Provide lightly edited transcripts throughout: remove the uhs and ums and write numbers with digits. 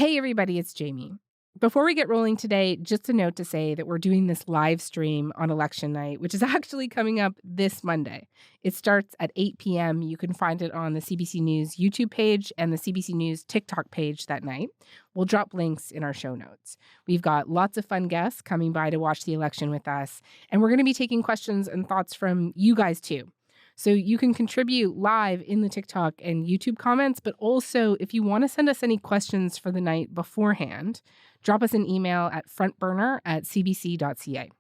Hey, everybody, it's Jamie. Before we get rolling today, just a note to say that we're doing this live stream on election night, which is actually coming up this Monday. It starts at 8 p.m. You can find it on the CBC News YouTube page and the CBC News TikTok page that night. We'll drop links in our show notes. We've got lots of fun guests coming by to watch the election with us, and we're going to be taking questions and thoughts from you guys too. So you can contribute live in the TikTok and YouTube comments, but also if you want to send us any questions for the night beforehand, drop us an email at frontburner@cbc.ca.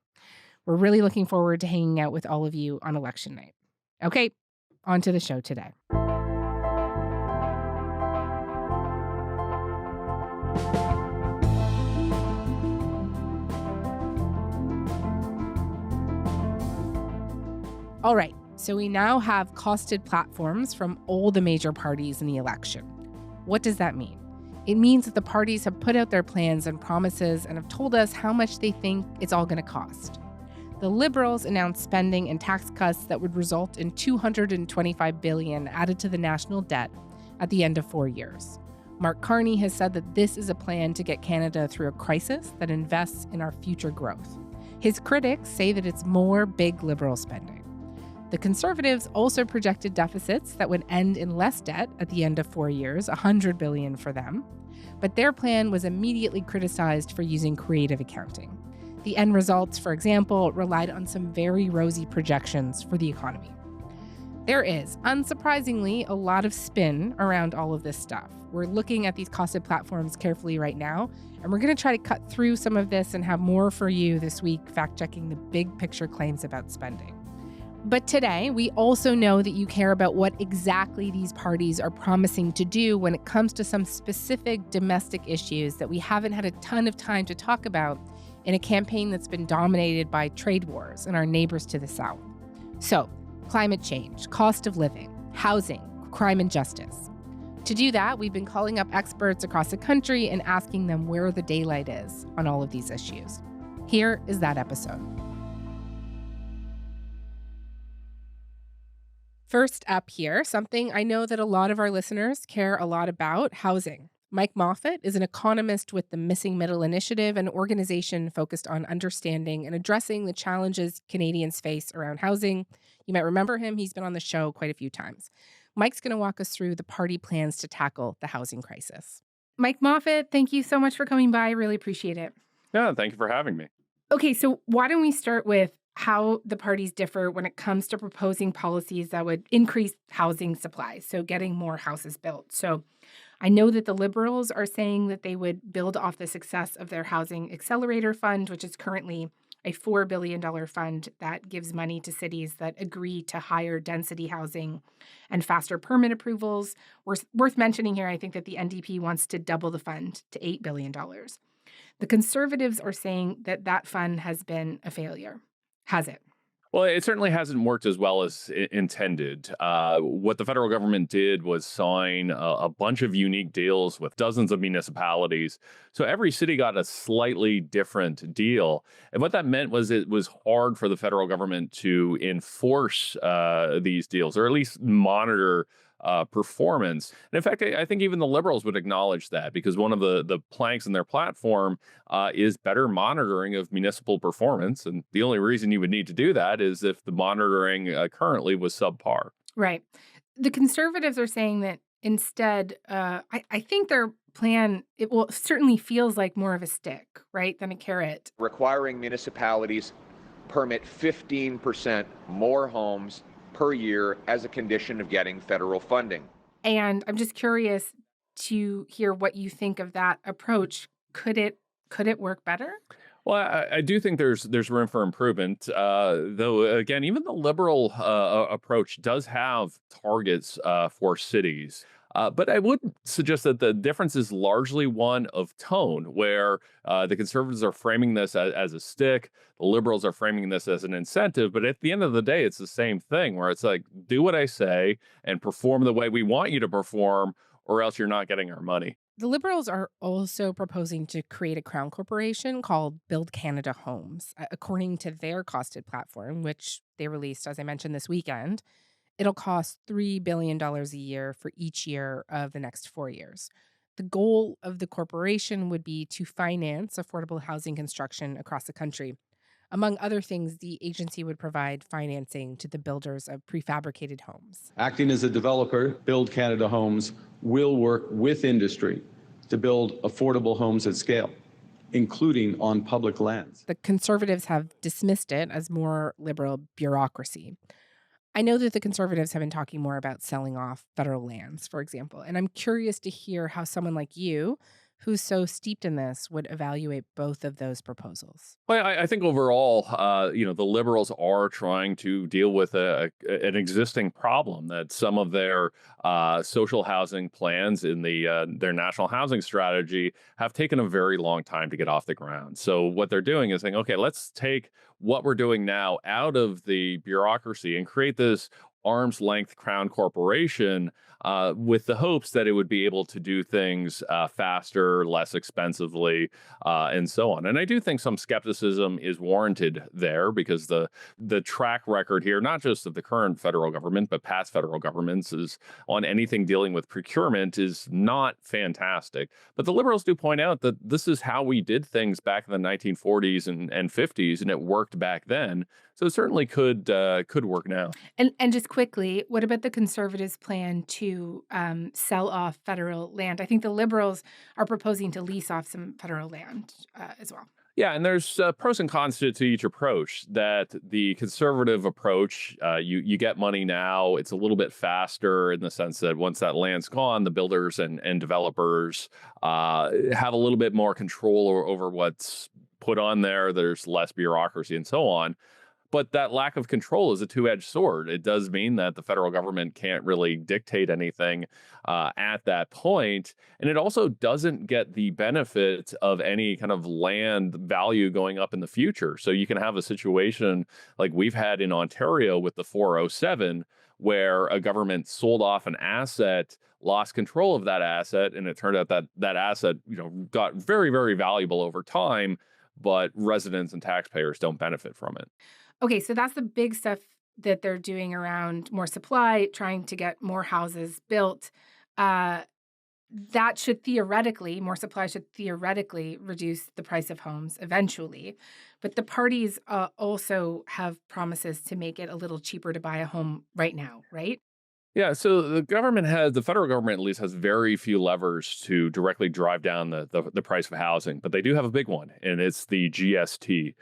We're really looking forward to hanging out with all of you on election night. Okay, on to the show today. All right. So we now have costed platforms from all the major parties in the election. What does that mean? It means that the parties have put out their plans and promises and have told us how much they think it's all going to cost. The Liberals announced spending and tax cuts that would result in $225 billion added to the national debt at the end of 4 years. Mark Carney has said that this is a plan to get Canada through a crisis that invests in our future growth. His critics say that it's more big Liberal spending. The Conservatives also projected deficits that would end in less debt at the end of 4 years, $100 billion for them. But their plan was immediately criticized for using creative accounting. The end results, for example, relied on some very rosy projections for the economy. There is, unsurprisingly, a lot of spin around all of this stuff. We're looking at these costed platforms carefully right now, and we're going to try to cut through some of this and have more for you this week, fact-checking the big picture claims about spending. But today, we also know that you care about what exactly these parties are promising to do when it comes to some specific domestic issues that we haven't had a ton of time to talk about in a campaign that's been dominated by trade wars and our neighbors to the south. So, climate change, cost of living, housing, crime and justice. To do that, we've been calling up experts across the country and asking them where the daylight is on all of these issues. Here is that episode. First up here, something I know that a lot of our listeners care a lot about, housing. Mike Moffat is an economist with the Missing Middle Initiative, an organization focused on understanding and addressing the challenges Canadians face around housing. You might remember him. He's been on the show quite a few times. Mike's going to walk us through the party plans to tackle the housing crisis. Mike Moffat, thank you so much for coming by. I really appreciate it. Yeah, thank you for having me. Okay, so why don't we start with how the parties differ when it comes to proposing policies that would increase housing supply, so getting more houses built. So I know that the Liberals are saying that they would build off the success of their Housing Accelerator Fund, which is currently a $4 billion fund that gives money to cities that agree to higher density housing and faster permit approvals. Worth mentioning here, I think that the NDP wants to double the fund to $8 billion. The Conservatives are saying that that fund has been a failure. Has it? Well, it certainly hasn't worked as well as intended. What the federal government did was sign a bunch of unique deals with dozens of municipalities. So every city got a slightly different deal. And what that meant was it was hard for the federal government to enforce these deals, or at least monitor performance. And in fact, I think even the Liberals would acknowledge that, because one of the planks in their platform is better monitoring of municipal performance. And the only reason you would need to do that is if the monitoring currently was subpar. Right. The Conservatives are saying that instead, I think their plan, certainly feels like more of a stick, right, than a carrot. Requiring municipalities permit 15% more homes per year as a condition of getting federal funding. And I'm just curious to hear what you think of that approach. Could it work better? Well, I do think there's room for improvement, though, again, even the Liberal approach does have targets for cities. But I would suggest that the difference is largely one of tone, where the Conservatives are framing this as a stick, the Liberals are framing this as an incentive. But at the end of the day, it's the same thing, where it's like, do what I say and perform the way we want you to perform, or else you're not getting our money. The Liberals are also proposing to create a crown corporation called Build Canada Homes. According to their costed platform, which they released, as I mentioned, this weekend, it'll cost $3 billion a year for each year of the next 4 years. The goal of the corporation would be to finance affordable housing construction across the country. Among other things, the agency would provide financing to the builders of prefabricated homes. Acting as a developer, Build Canada Homes will work with industry to build affordable homes at scale, including on public lands. The Conservatives have dismissed it as more liberal bureaucracy. I know that the Conservatives have been talking more about selling off federal lands, for example, and I'm curious to hear how someone like you, who's so steeped in this, would evaluate both of those proposals. Well, I think overall, the Liberals are trying to deal with an existing problem that some of their social housing plans in their national housing strategy have taken a very long time to get off the ground. So what they're doing is saying, okay, let's take what we're doing now out of the bureaucracy and create this arm's length crown corporation with the hopes that it would be able to do things faster, less expensively, and so on. And I do think some skepticism is warranted there because the track record here, not just of the current federal government, but past federal governments, is on anything dealing with procurement is not fantastic. But the Liberals do point out that this is how we did things back in the 1940s and 50s, and it worked back then. So it certainly could work now. And just quickly, what about the Conservatives' plan to sell off federal land? I think the Liberals are proposing to lease off some federal land as well. Yeah, and there's pros and cons to each approach. That the conservative approach, you get money now. It's a little bit faster in the sense that once that land's gone, the builders and developers have a little bit more control over what's put on there. There's less bureaucracy and so on. But that lack of control is a two-edged sword. It does mean that the federal government can't really dictate anything at that point. And it also doesn't get the benefit of any kind of land value going up in the future. So you can have a situation like we've had in Ontario with the 407, where a government sold off an asset, lost control of that asset, and it turned out that that asset, got very, very valuable over time, but residents and taxpayers don't benefit from it. Okay, so that's the big stuff that they're doing around more supply, trying to get more houses built. More supply should theoretically reduce the price of homes eventually. But the parties also have promises to make it a little cheaper to buy a home right now, right? Yeah, so the federal government at least has very few levers to directly drive down the price of housing, but they do have a big one, and it's the GST.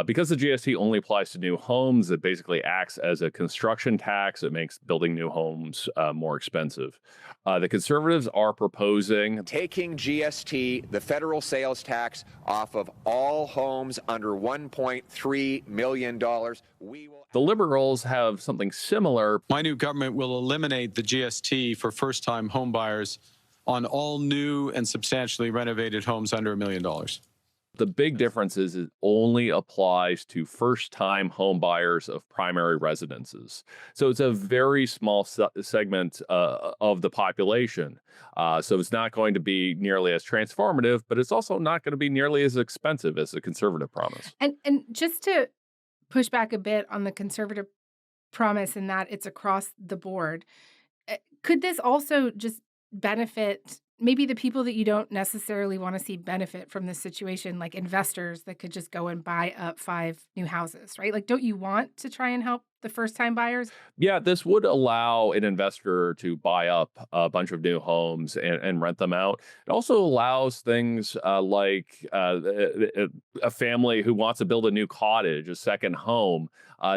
Because the GST only applies to new homes, it basically acts as a construction tax. It makes building new homes more expensive. The Conservatives are proposing Taking GST, the federal sales tax, off of all homes under $1.3 million. The Liberals have something similar. My new government will eliminate the GST for first-time home buyers on all new and substantially renovated homes under $1 million. The big difference is it only applies to first-time home buyers of primary residences. So it's a very small segment of the population. So it's not going to be nearly as transformative, but it's also not going to be nearly as expensive as the Conservative promise. And just to push back a bit on the Conservative promise in that it's across the board, could this also just benefit maybe the people that you don't necessarily want to see benefit from this situation, like investors that could just go and buy up 5 new houses, right? Like, don't you want to try and help the first-time buyers? Yeah, this would allow an investor to buy up a bunch of new homes and rent them out. It also allows things like a family who wants to build a new cottage, a second home.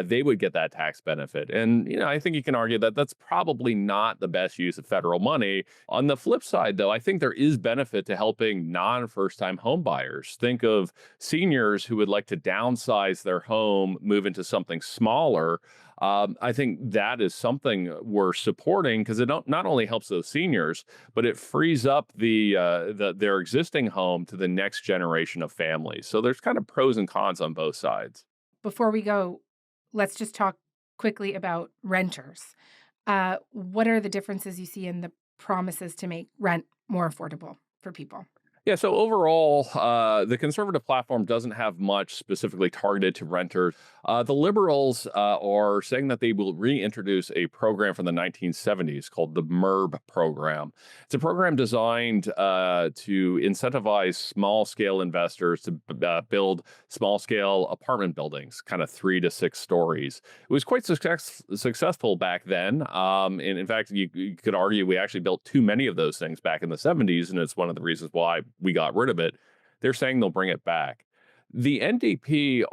They would get that tax benefit. And, I think you can argue that that's probably not the best use of federal money. On the flip side, though, I think there is benefit to helping non-first-time home buyers. Think of seniors who would like to downsize their home, move into something smaller. I think that is something we're supporting because it not only helps those seniors, but it frees up their existing home to the next generation of families. So there's kind of pros and cons on both sides. Before we go, let's just talk quickly about renters. What are the differences you see in the promises to make rent more affordable for people? Yeah, so overall, the conservative platform doesn't have much specifically targeted to renters. The liberals are saying that they will reintroduce a program from the 1970s called the MERB program. It's a program designed to incentivize small scale investors to build small scale apartment buildings, kind of 3 to 6 stories. It was quite successful back then. And in fact, you could argue we actually built too many of those things back in the 70s, and it's one of the reasons why we got rid of it. They're saying they'll bring it back. The NDP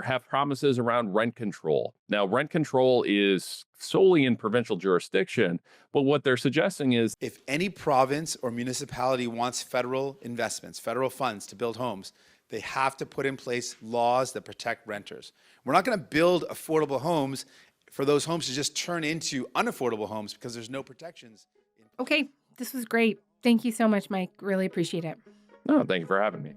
have promises around rent control. Now, rent control is solely in provincial jurisdiction, but what they're suggesting is if any province or municipality wants federal investments, federal funds to build homes, they have to put in place laws that protect renters. We're not going to build affordable homes for those homes to just turn into unaffordable homes because there's no protections. Okay, this was great. Thank you so much, Mike. Really appreciate it. No, thank you for having me.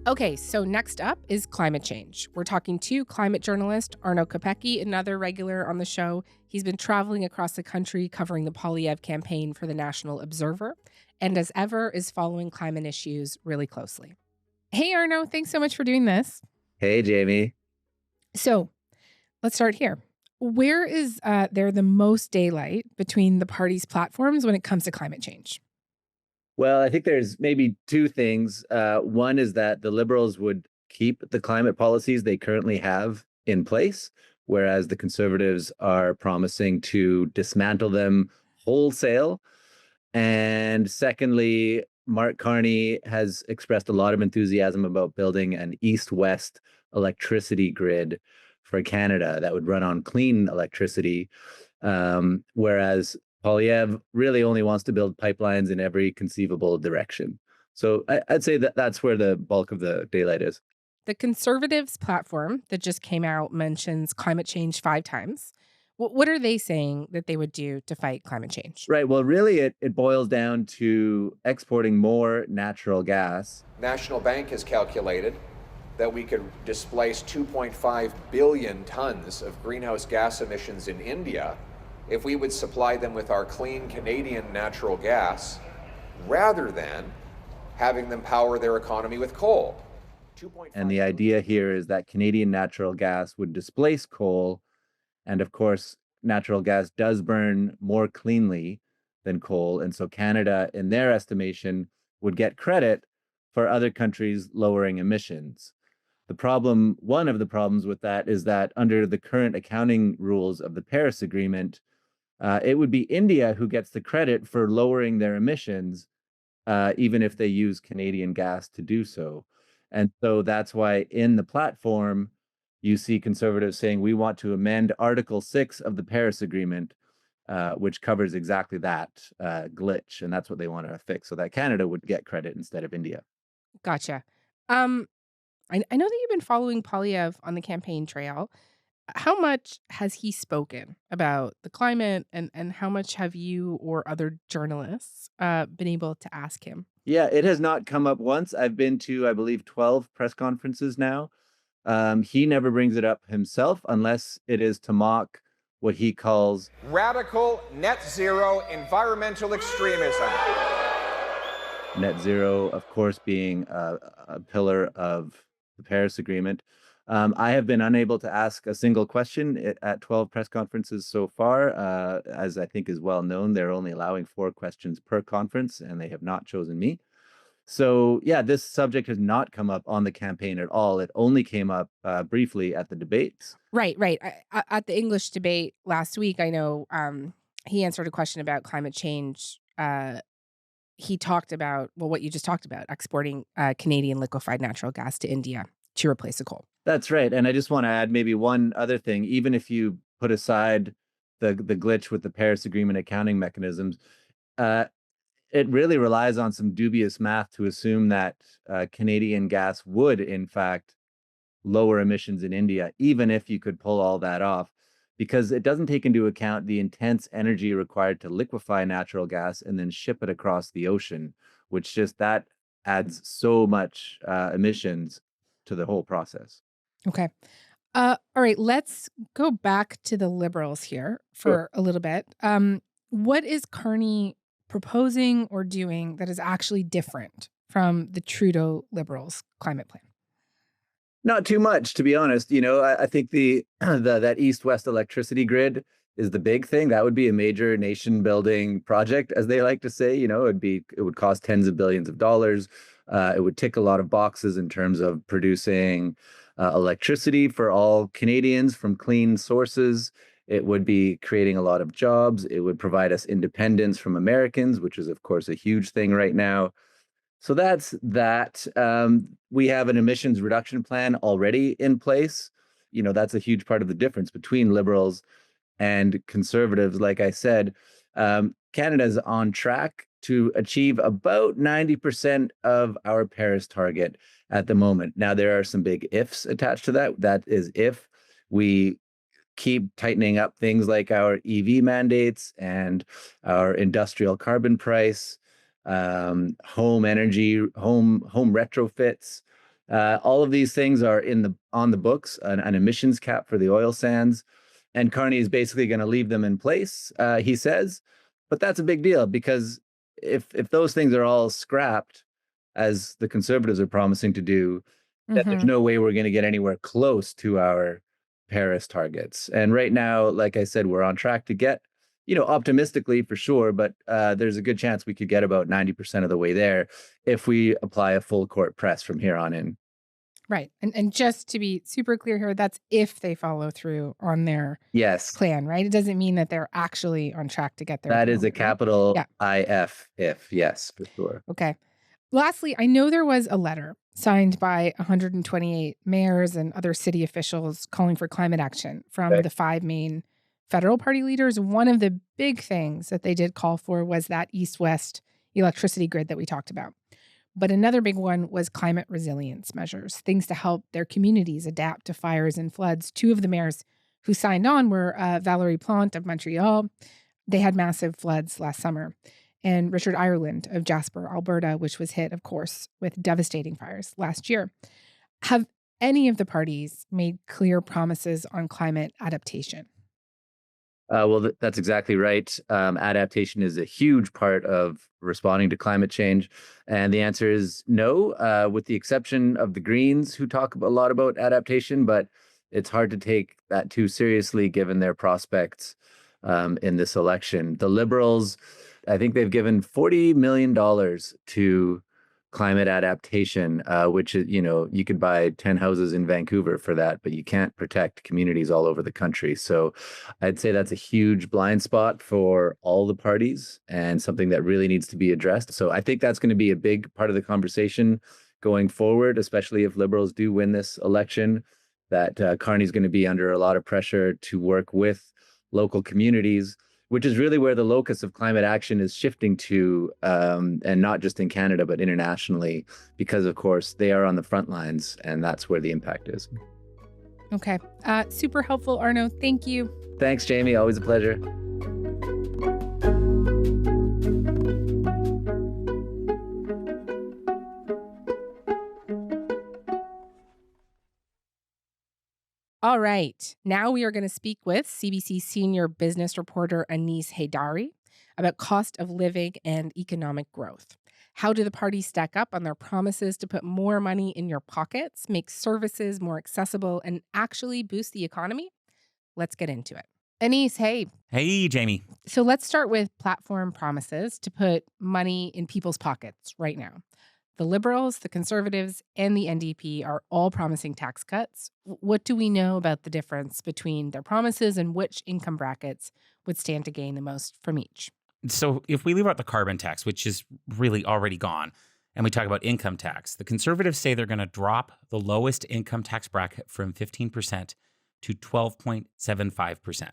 Okay, so next up is climate change. We're talking to climate journalist Arno Kopecky, another regular on the show. He's been traveling across the country covering the Poilievre campaign for the National Observer, and as ever is following climate issues really closely. Hey, Arno, thanks so much for doing this. Hey, Jamie. So let's start here. Where is there the most daylight between the parties' platforms when it comes to climate change? Well, I think there's maybe two things. One is that the Liberals would keep the climate policies they currently have in place, whereas the Conservatives are promising to dismantle them wholesale. And secondly, Mark Carney has expressed a lot of enthusiasm about building an east-west electricity grid for Canada that would run on clean electricity, whereas Poilievre really only wants to build pipelines in every conceivable direction. So I'd say that that's where the bulk of the daylight is. The Conservatives' platform that just came out mentions climate change 5 times. What are they saying that they would do to fight climate change? Right. Well, really, it boils down to exporting more natural gas. National Bank has calculated that we could displace 2.5 billion tons of greenhouse gas emissions in India if we would supply them with our clean Canadian natural gas rather than having them power their economy with coal. And the idea here is that Canadian natural gas would displace coal. And of course, natural gas does burn more cleanly than coal. And so Canada, in their estimation, would get credit for other countries lowering emissions. One of the problems with that is that under the current accounting rules of the Paris Agreement, it would be India who gets the credit for lowering their emissions, even if they use Canadian gas to do so. And so that's why in the platform, you see Conservatives saying we want to amend Article 6 of the Paris Agreement, which covers exactly that glitch. And that's what they want to fix so that Canada would get credit instead of India. Gotcha. I know that you've been following Poilievre on the campaign trail. How much has he spoken about the climate, and how much have you or other journalists been able to ask him? Yeah, it has not come up once. I've been to, I believe, 12 press conferences now. He never brings it up himself unless it is to mock what he calls radical net zero environmental extremism. Net zero, of course, being a pillar of the Paris Agreement. I have been unable to ask a single question at 12 press conferences so far. As I think is well known, they're only allowing 4 questions per conference, and they have not chosen me. So, yeah, this subject has not come up on the campaign at all. It only came up briefly at the debates. Right. At the English debate last week, I know he answered a question about climate change. He talked about, well, what you just talked about, exporting Canadian liquefied natural gas to India to replace the coal. That's right. And I just want to add maybe one other thing. Even if you put aside the glitch with the Paris Agreement accounting mechanisms, it really relies on some dubious math to assume that Canadian gas would, in fact, lower emissions in India, even if you could pull all that off, because it doesn't take into account the intense energy required to liquefy natural gas and then ship it across the ocean, which just that adds so much emissions to the whole process. Okay. All right, let's go back to the Liberals here Sure. for a little bit. What is Carney proposing or doing that is actually different from the Trudeau Liberals' climate plan? Not too much, to be honest. I think that east-west electricity grid is the big thing. That would be a major nation-building project, as they like to say. It would cost tens of billions of dollars. It would tick a lot of boxes in terms of producing electricity for all Canadians from clean sources. It would be creating a lot of jobs. It would provide us independence from Americans, which is, of course, a huge thing right now. So that's that. We have an emissions reduction plan already in place. That's a huge part of the difference between Liberals and Conservatives. Like I said, Canada is on track to achieve about 90% of our Paris target at the moment. Now, there are some big ifs attached to that. That is if we keep tightening up things like our EV mandates and our industrial carbon price, home energy, home retrofits. All of these things are on the books, an emissions cap for the oil sands. And Carney is basically going to leave them in place, he says. But that's a big deal, because if those things are all scrapped, as the Conservatives are promising to do, that there's no way we're going to get anywhere close to our Paris targets. And right now, like I said, we're on track to get, optimistically for sure, but there's a good chance we could get about 90% of the way there if we apply a full court press from here on in. Right. And just to be super clear here, that's if they follow through on their plan, right? It doesn't mean that they're actually on track to get there. That is a capital IF, if, yes, for sure. Okay. Lastly, I know there was a letter signed by 128 mayors and other city officials calling for climate action from the 5 main federal party leaders. One of the big things that they did call for was that east-west electricity grid that we talked about. But another big one was climate resilience measures, things to help their communities adapt to fires and floods. 2 of the mayors who signed on were Valérie Plante of Montreal. They had massive floods last summer. And Richard Ireland of Jasper, Alberta, which was hit, of course, with devastating fires last year. Have any of the parties made clear promises on climate adaptation? Well, that's exactly right. Adaptation is a huge part of responding to climate change. And the answer is no, with the exception of the Greens, who talk a lot about adaptation, but it's hard to take that too seriously given their prospects in this election. The Liberals, I think they've given $40 million to climate adaptation, which is, you could buy 10 houses in Vancouver for that, but you can't protect communities all over the country. So I'd say that's a huge blind spot for all the parties and something that really needs to be addressed. So I think that's going to be a big part of the conversation going forward, especially if Liberals do win this election, that Carney's going to be under a lot of pressure to work with local communities, which is really where the locus of climate action is shifting to, and not just in Canada, but internationally, because, of course, they are on the front lines, and that's where the impact is. Okay. Super helpful, Arno. Thank you. Thanks, Jamie. Always a pleasure. All right. Now we are going to speak with CBC senior business reporter Anis Haydari about cost of living and economic growth. How do the parties stack up on their promises to put more money in your pockets, make services more accessible, and actually boost the economy? Let's get into it. Anis, hey. Hey, Jamie. So let's start with platform promises to put money in people's pockets right now. The Liberals, the Conservatives, and the NDP are all promising tax cuts. What do we know about the difference between their promises and which income brackets would stand to gain the most from each? So if we leave out the carbon tax, which is really already gone, and we talk about income tax, the Conservatives say they're going to drop the lowest income tax bracket from 15% to 12.75%.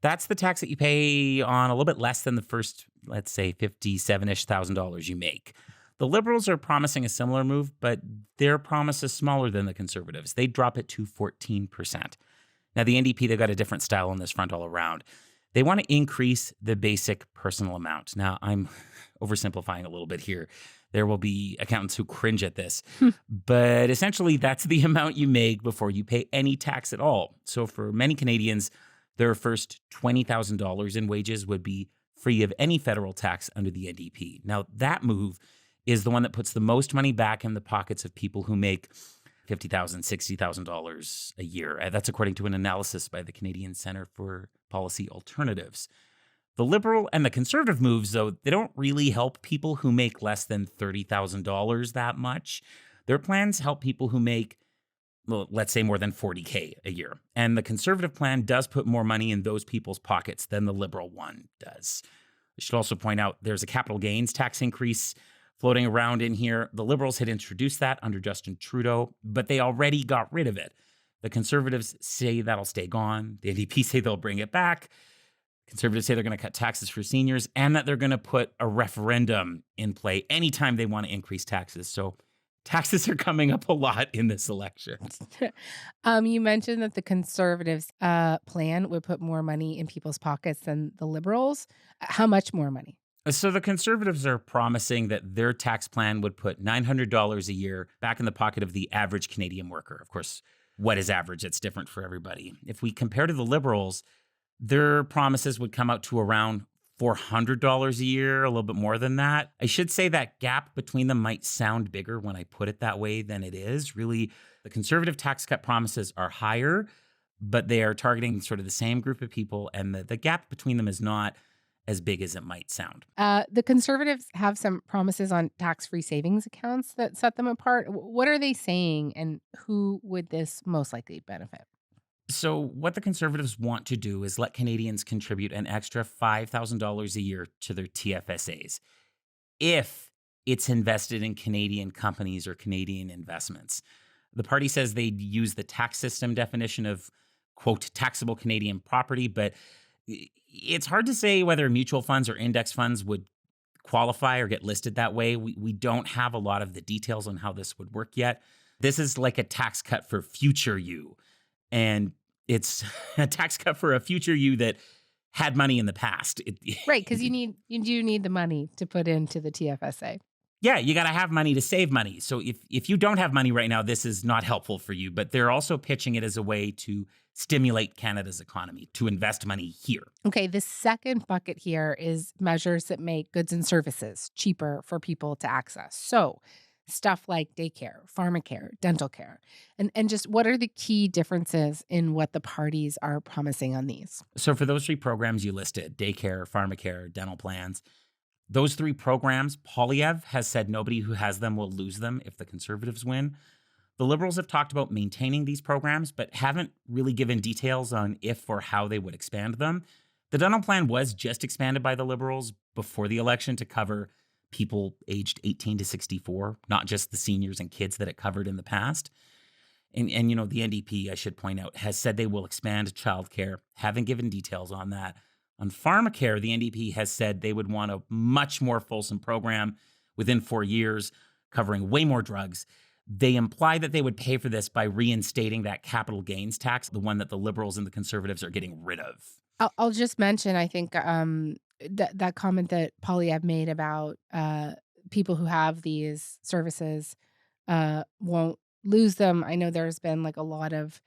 That's the tax that you pay on a little bit less than the first, let's say, $57,000-ish you make. The Liberals are promising a similar move, but their promise is smaller than the Conservatives. They drop it to 14%. Now, the NDP, they've got a different style on this front all around. They want to increase the basic personal amount. Now, I'm oversimplifying a little bit here. There will be accountants who cringe at this. But essentially, that's the amount you make before you pay any tax at all. So for many Canadians, their first $20,000 in wages would be free of any federal tax under the NDP. Now, that move is the one that puts the most money back in the pockets of people who make $50,000, $60,000 a year. That's according to an analysis by the Canadian Centre for Policy Alternatives. The Liberal and the Conservative moves, though, they don't really help people who make less than $30,000 that much. Their plans help people who make, well, let's say more than $40K a year. And the Conservative plan does put more money in those people's pockets than the Liberal one does. I should also point out there's a capital gains tax increase floating around in here. The Liberals had introduced that under Justin Trudeau, but they already got rid of it. The Conservatives say that'll stay gone. The NDP say they'll bring it back. Conservatives say they're going to cut taxes for seniors and that they're going to put a referendum in play anytime they want to increase taxes. So taxes are coming up a lot in this election. You mentioned that the Conservatives' plan would put more money in people's pockets than the Liberals. How much more money? So the Conservatives are promising that their tax plan would put $900 a year back in the pocket of the average Canadian worker. Of course, what is average? It's different for everybody. If we compare to the Liberals, their promises would come out to around $400 a year, a little bit more than that. I should say that gap between them might sound bigger when I put it that way than it is. Really, the Conservative tax cut promises are higher, but they are targeting sort of the same group of people, and the gap between them is not as big as it might sound. The Conservatives have some promises on tax-free savings accounts that set them apart. What are they saying, and who would this most likely benefit? So what the Conservatives want to do is let Canadians contribute an extra $5,000 a year to their TFSAs if it's invested in Canadian companies or Canadian investments. The party says they'd use the tax system definition of, quote, taxable Canadian property, but it's hard to say whether mutual funds or index funds would qualify or get listed that way. We don't have a lot of the details on how this would work yet. This is like a tax cut for future you. And it's a tax cut for a future you that had money in the past. Right, because you do need the money to put into the TFSA. Yeah, you got to have money to save money. So if you don't have money right now, this is not helpful for you. But they're also pitching it as a way to stimulate Canada's economy, to invest money here. Okay, the second bucket here is measures that make goods and services cheaper for people to access. So stuff like daycare, pharmacare, dental care, and just what are the key differences in what the parties are promising on these? So for those three programs you listed, daycare, pharmacare, dental plans, those three programs, Poilievre has said nobody who has them will lose them if the Conservatives win. The Liberals have talked about maintaining these programs, but haven't really given details on if or how they would expand them. The dental plan was just expanded by the Liberals before the election to cover people aged 18 to 64, not just the seniors and kids that it covered in the past. And you know, the NDP, I should point out, has said they will expand childcare, haven't given details on that. On pharmacare, the NDP has said they would want a much more fulsome program within 4 years, covering way more drugs. They imply that they would pay for this by reinstating that capital gains tax, the one that the Liberals and the Conservatives are getting rid of. I'll just mention, I think, that comment that Poilievre made about people who have these services won't lose them. I know there's been like a lot of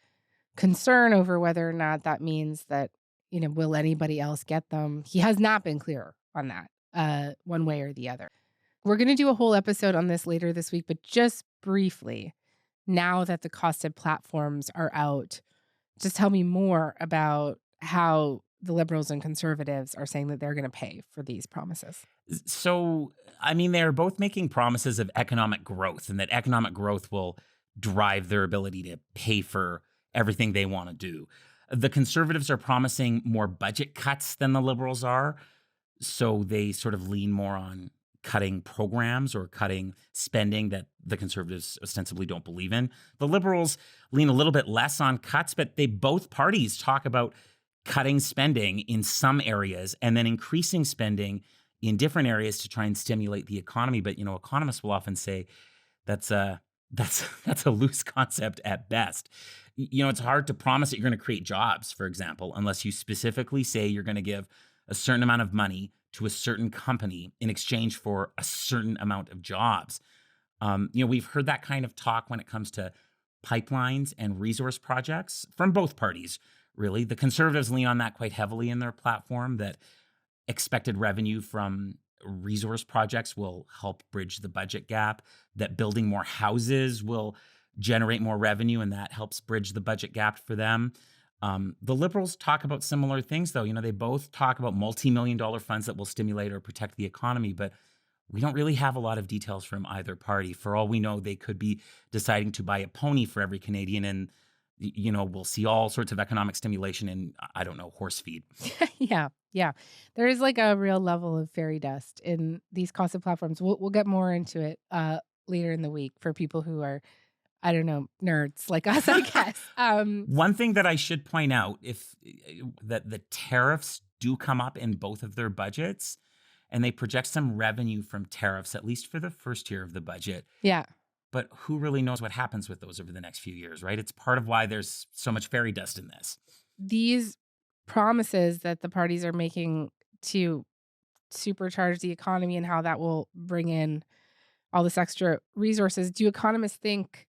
concern over whether or not that means that, you know, will anybody else get them? He has not been clear on that one way or the other. We're going to do a whole episode on this later this week, but just briefly, now that the costed platforms are out, just tell me more about how the Liberals and Conservatives are saying that they're going to pay for these promises. So, I mean, they're both making promises of economic growth and that economic growth will drive their ability to pay for everything they want to do. The Conservatives are promising more budget cuts than the Liberals are. So they sort of lean more on cutting programs or cutting spending that the Conservatives ostensibly don't believe in. The Liberals lean a little bit less on cuts, but both parties talk about cutting spending in some areas and then increasing spending in different areas to try and stimulate the economy. But, you know, economists will often say that's a loose concept at best. You know, it's hard to promise that you're going to create jobs, for example, unless you specifically say you're going to give a certain amount of money to a certain company in exchange for a certain amount of jobs. We've heard that kind of talk when it comes to pipelines and resource projects from both parties, really. The Conservatives lean on that quite heavily in their platform, that expected revenue from resource projects will help bridge the budget gap, that building more houses will generate more revenue, and that helps bridge the budget gap for them. The Liberals talk about similar things, though. They both talk about multi-million-dollar funds that will stimulate or protect the economy, but we don't really have a lot of details from either party. For all we know, they could be deciding to buy a pony for every Canadian, and we'll see all sorts of economic stimulation in, I don't know, horse feed. Yeah. There is like a real level of fairy dust in these costed platforms. We'll get more into it later in the week for people who are, I don't know, nerds like us, I guess. One thing that I should point out, that the tariffs do come up in both of their budgets, and they project some revenue from tariffs, at least for the first year of the budget. Yeah. But who really knows what happens with those over the next few years, right? It's part of why there's so much fairy dust in this. These promises that the parties are making to supercharge the economy and how that will bring in all this extra resources, do economists think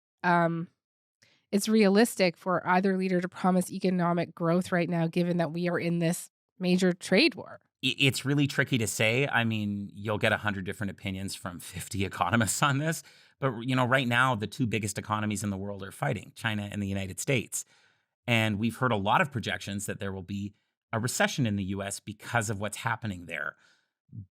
it's realistic for either leader to promise economic growth right now, given that we are in this major trade war? It's really tricky to say. I mean, you'll get 100 different opinions from 50 economists on this. But, right now, the two biggest economies in the world are fighting, China and the United States. And we've heard a lot of projections that there will be a recession in the U.S. because of what's happening there.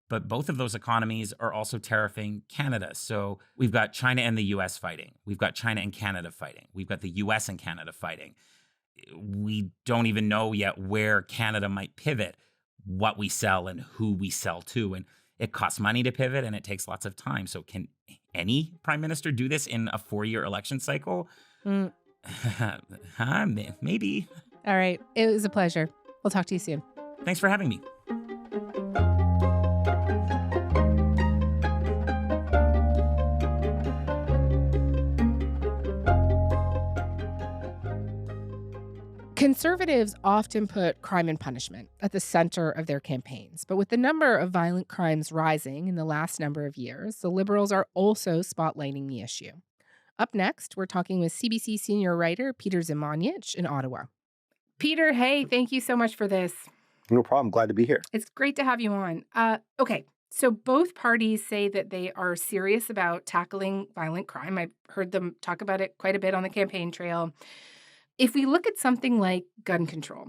But both of those economies are also tariffing Canada. So we've got China and the U.S. fighting. We've got China and Canada fighting. We've got the U.S. and Canada fighting. We don't even know yet where Canada might pivot, what we sell and who we sell to. And it costs money to pivot, and it takes lots of time. So can any prime minister do this in a 4-year election cycle? Maybe. All right. It was a pleasure. We'll talk to you soon. Thanks for having me. Conservatives often put crime and punishment at the center of their campaigns. But with the number of violent crimes rising in the last number of years, the Liberals are also spotlighting the issue. Up next, we're talking with CBC senior writer Peter Zimonjic in Ottawa. Peter, hey, thank you so much for this. No problem. Glad to be here. It's great to have you on. Okay, so both parties say that they are serious about tackling violent crime. I've heard them talk about it quite a bit on the campaign trail. If we look at something like gun control,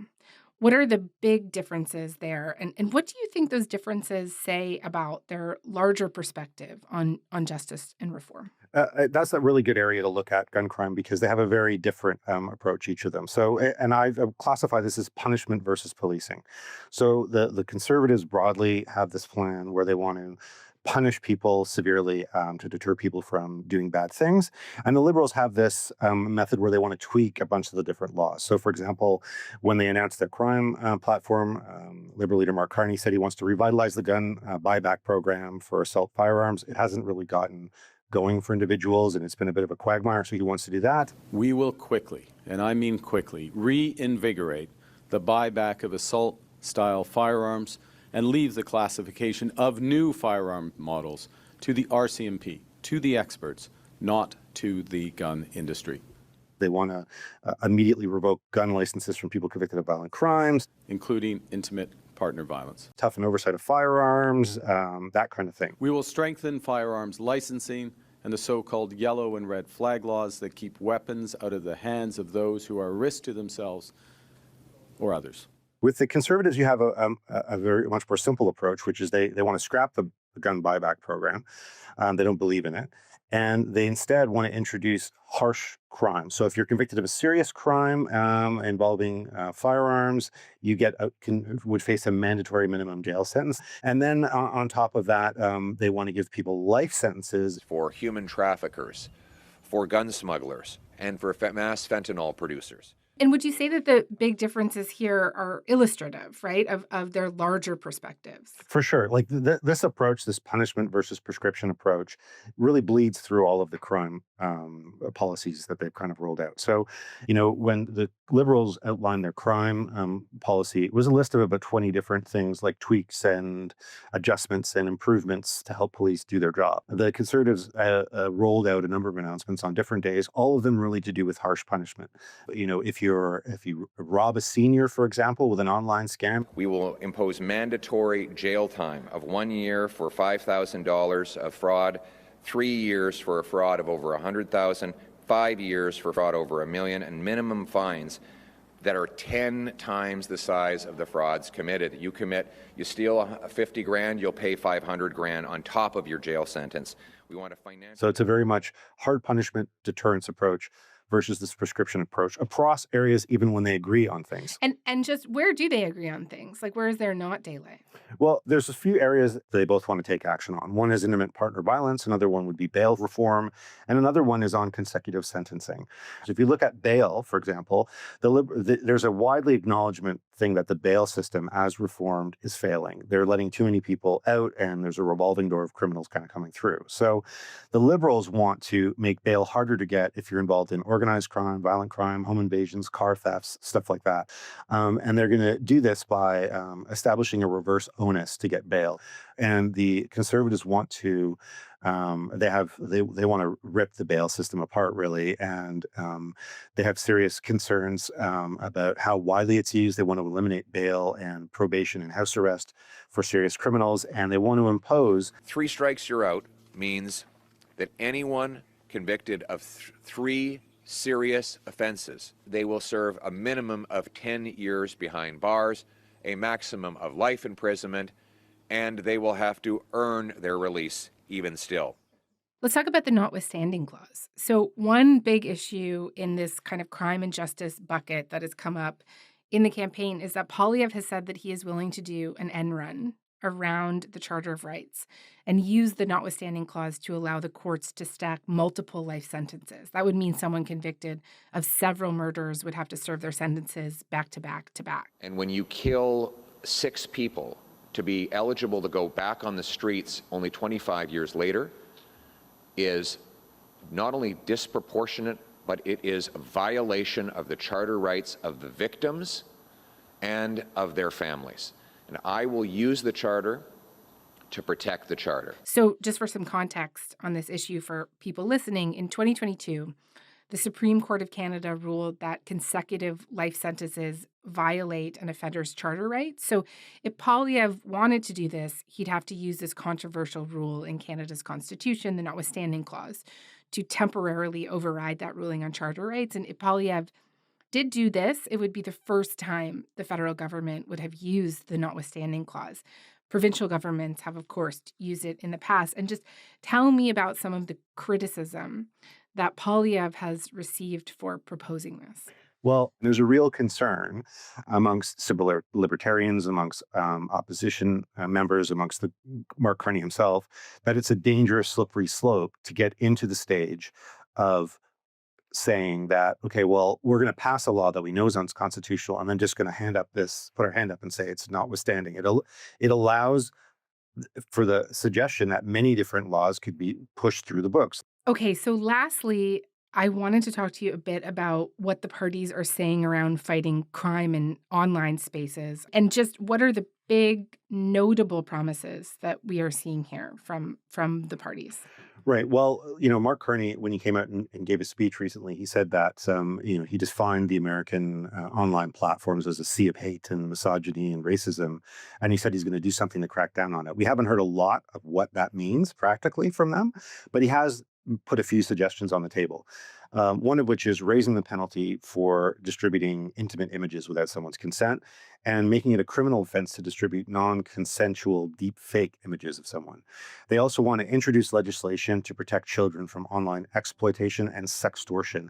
what are the big differences there? And what do you think those differences say about their larger perspective on justice and reform? That's a really good area to look at, gun crime, because they have a very different approach, each of them. So, and I've classified this as punishment versus policing. So the Conservatives broadly have this plan where they want to punish people severely to deter people from doing bad things. And the Liberals have this method where they want to tweak a bunch of the different laws. So, for example, when they announced their crime platform, Liberal leader Mark Carney said he wants to revitalize the gun buyback program for assault firearms. It hasn't really gotten going for individuals, and it's been a bit of a quagmire, so he wants to do that. We will quickly, and I mean quickly, reinvigorate the buyback of assault-style firearms and leave the classification of new firearm models to the RCMP, to the experts, not to the gun industry. They want to immediately revoke gun licenses from people convicted of violent crimes, including intimate partner violence. Toughen oversight of firearms, that kind of thing. We will strengthen firearms licensing and the so-called yellow and red flag laws that keep weapons out of the hands of those who are a risk to themselves or others. With the Conservatives, you have a very much more simple approach, which is they want to scrap the gun buyback program. They don't believe in it. And they instead want to introduce harsh crime. So if you're convicted of a serious crime involving firearms, you would face a mandatory minimum jail sentence. And then on top of that, they want to give people life sentences. For human traffickers, for gun smugglers, and for mass fentanyl producers. And would you say that the big differences here are illustrative, right, of their larger perspectives? For sure. Like this approach, this punishment versus prescription approach, really bleeds through all of the crime policies that they've kind of rolled out. So, when the Liberals outlined their crime policy, it was a list of about 20 different things like tweaks and adjustments and improvements to help police do their job. The Conservatives rolled out a number of announcements on different days, all of them really to do with harsh punishment. If you rob a senior, for example, with an online scam, we will impose mandatory jail time of 1 year for $5,000 of fraud, 3 years for a fraud of over $100,000, 5 years for fraud over $1 million, and minimum fines that are 10 times the size of the frauds committed. You steal 50 grand, you'll pay 500 grand on top of your jail sentence. We want to finance. So it's a very much hard punishment deterrence approach versus this prescription approach across areas, even when they agree on things. And just where do they agree on things? Like, where is there not daylight? Well, there's a few areas that they both want to take action on. One is intimate partner violence. Another one would be bail reform. And another one is on consecutive sentencing. So if you look at bail, for example, there's a widely acknowledgement thing that the bail system as reformed is failing. They're letting too many people out, and there's a revolving door of criminals kind of coming through. So the Liberals want to make bail harder to get if you're involved in organized crime, violent crime, home invasions, car thefts, stuff like that. And they're going to do this by establishing a reverse onus to get bail. And the Conservatives want to they want to rip the bail system apart, really, and they have serious concerns about how widely it's used. They want to eliminate bail and probation and house arrest for serious criminals, and they want to impose 3 strikes you're out means that anyone convicted of 3 serious offenses, they will serve a minimum of 10 years behind bars, a maximum of life imprisonment, and they will have to earn their release even still. Let's talk about the notwithstanding clause. So one big issue in this kind of crime and justice bucket that has come up in the campaign is that Poilievre has said that he is willing to do an end run around the Charter of Rights and use the notwithstanding clause to allow the courts to stack multiple life sentences. That would mean someone convicted of several murders would have to serve their sentences back to back to back. And when you kill 6 people, to be eligible to go back on the streets only 25 years later is not only disproportionate, but it is a violation of the charter rights of the victims and of their families. And I will use the charter to protect the charter. So just for some context on this issue for people listening, in 2022, the Supreme Court of Canada ruled that consecutive life sentences violate an offender's charter rights. So if Poilievre wanted to do this, he'd have to use this controversial rule in Canada's Constitution, the notwithstanding clause, to temporarily override that ruling on charter rights. And if Poilievre did do this, it would be the first time the federal government would have used the notwithstanding clause. Provincial governments have, of course, used it in the past. And just tell me about some of the criticism that Poilievre has received for proposing this. Well, there's a real concern amongst civil libertarians, amongst opposition members, amongst Mark Carney himself, that it's a dangerous, slippery slope to get into the stage of saying that, okay, well, we're going to pass a law that we know is unconstitutional, and then just going to put our hand up and say it's notwithstanding. It allows for the suggestion that many different laws could be pushed through the books. Okay, so lastly, I wanted to talk to you a bit about what the parties are saying around fighting crime in online spaces and just what are the big notable promises that we are seeing here from the parties. Right. Well, Mark Carney, when he came out and gave a speech recently, he said that, he defined the American online platforms as a sea of hate and misogyny and racism. And he said he's going to do something to crack down on it. We haven't heard a lot of what that means practically from them, but he has put a few suggestions on the table. One of which is raising the penalty for distributing intimate images without someone's consent and making it a criminal offense to distribute non-consensual deep fake images of someone. They also want to introduce legislation to protect children from online exploitation and sextortion.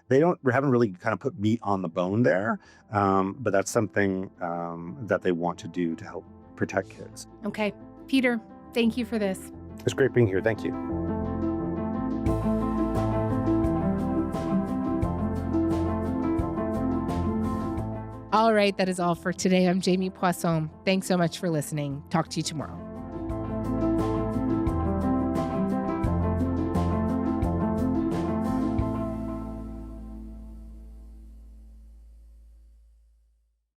They haven't really kind of put meat on the bone there, but that's something that they want to do to help protect kids. Okay. Peter, thank you for this. It's great being here. Thank you. All right, that is all for today. I'm Jamie Poisson. Thanks so much for listening. Talk to you tomorrow.